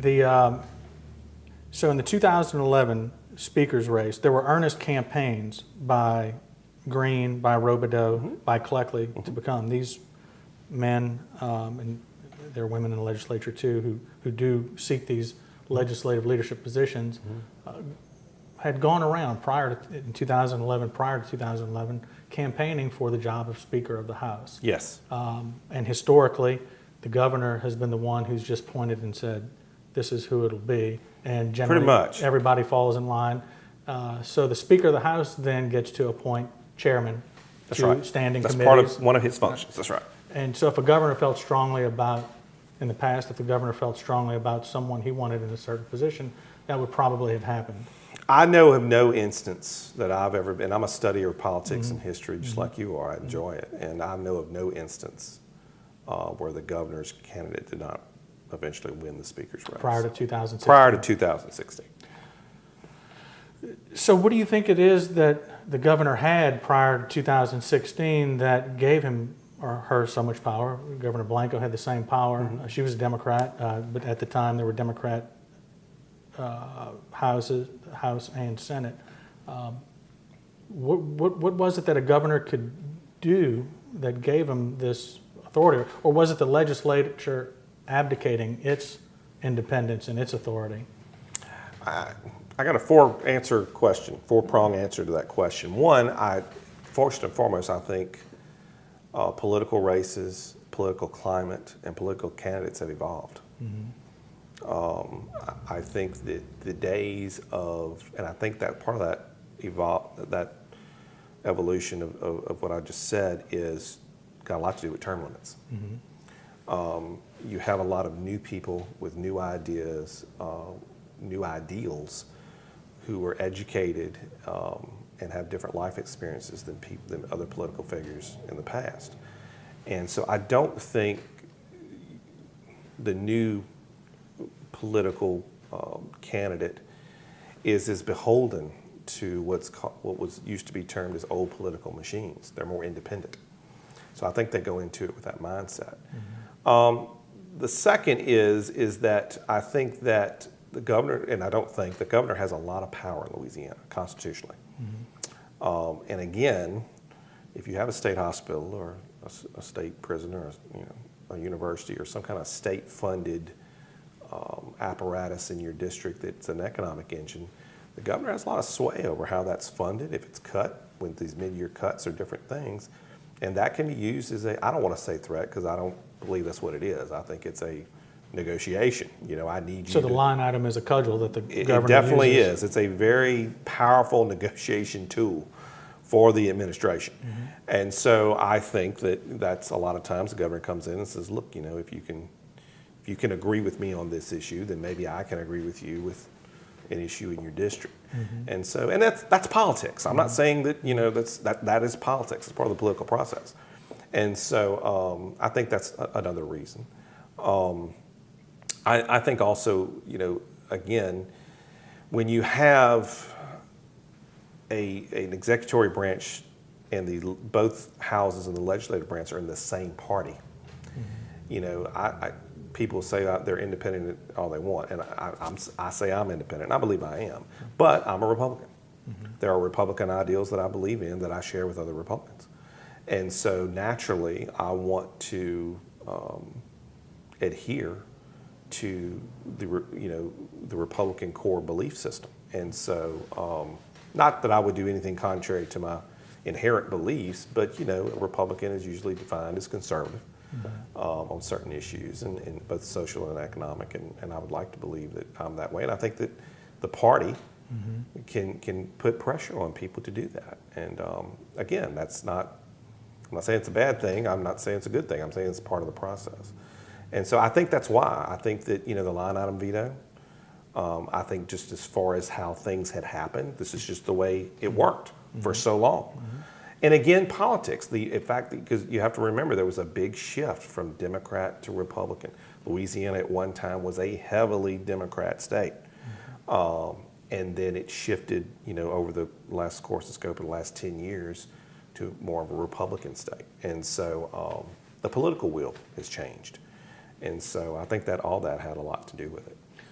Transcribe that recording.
So in the 2011 speaker's race, there were earnest campaigns by Green, by Robideau, by Cleckley to become these men, and there are women in the legislature too, who do seek these legislative leadership positions, had gone around in 2011, prior to 2011, campaigning for the job of Speaker of the House. Yes. And historically, the governor has been the one who's just pointed and said, this is who it'll be. And generally, pretty much everybody falls in line. So the Speaker of the House then gets to appoint chairman to standing committees. That's part of one of his functions. That's right. And so if a governor felt strongly about, in the past, if the governor felt strongly about someone he wanted in a certain position, that would probably have happened. I know of no instance that I've ever been. I'm a studier of politics and history, just like you are. I enjoy it. And I know of no instance where the governor's candidate did not eventually win the speaker's race. Prior to 2016. Prior to 2016. So what do you think it is that the governor had prior to 2016 that gave him or her so much power? Governor Blanco had the same power. She was a Democrat, but at the time there were Democrat House and Senate. What was it that a governor could do that gave him this authority? Or was it the legislature abdicating its independence and its authority? I got a four-prong answer to that question. One, first and foremost, I think political races, political climate, and political candidates have evolved. I think that the days of, and I think that part of that evolution of what I just said is got a lot to do with term limits. You have a lot of new people with new ideas, new ideals, who are educated and have different life experiences than other political figures in the past. And so I don't think the new political candidate is as beholden to what was used to be termed as old political machines. They're more independent. So I think they go into it with that mindset. The second is that I think that the governor, and I don't think, the governor has a lot of power in Louisiana constitutionally. And again, if you have a state hospital or a state prison or a university or some kind of state-funded apparatus in your district that's an economic engine, the governor has a lot of sway over how that's funded, if it's cut, when these mid-year cuts are different things. And that can be used as I don't want to say threat, because I don't believe that's what it is. I think it's a negotiation. I need you. So the line item is a cudgel that the governor It definitely uses. is. It's a very powerful negotiation tool for the administration. And so I think that's a lot of times the governor comes in and says, look, if you can agree with me on this issue, then maybe I can agree with you with an issue in your district. And so, and that's politics. I'm not saying that, that is politics. It's part of the political process. And so I think that's another reason. I think also, again, when you have an executory branch and both houses in the legislative branch are in the same party, people say they're independent all they want, and I say I'm independent, and I believe I am, but I'm a Republican. There are Republican ideals that I believe in that I share with other Republicans. And so naturally, I want to adhere to the Republican core belief system. And so, not that I would do anything contrary to my inherent beliefs, but a Republican is usually defined as conservative on certain issues, in both social and economic. And I would like to believe that I'm that way. And I think that the party can put pressure on people to do that. And again, I'm not saying it's a bad thing. I'm not saying it's a good thing. I'm saying it's part of the process. And so I think that's why. I think that, the line item veto, I think just as far as how things had happened, this is just the way it worked for so long. And again, politics, in fact, because you have to remember there was a big shift from Democrat to Republican. Louisiana at one time was a heavily Democrat state. And then it shifted, over the course of the 10 years to more of a Republican state. And so the political will has changed. And so I think that all that had a lot to do with it.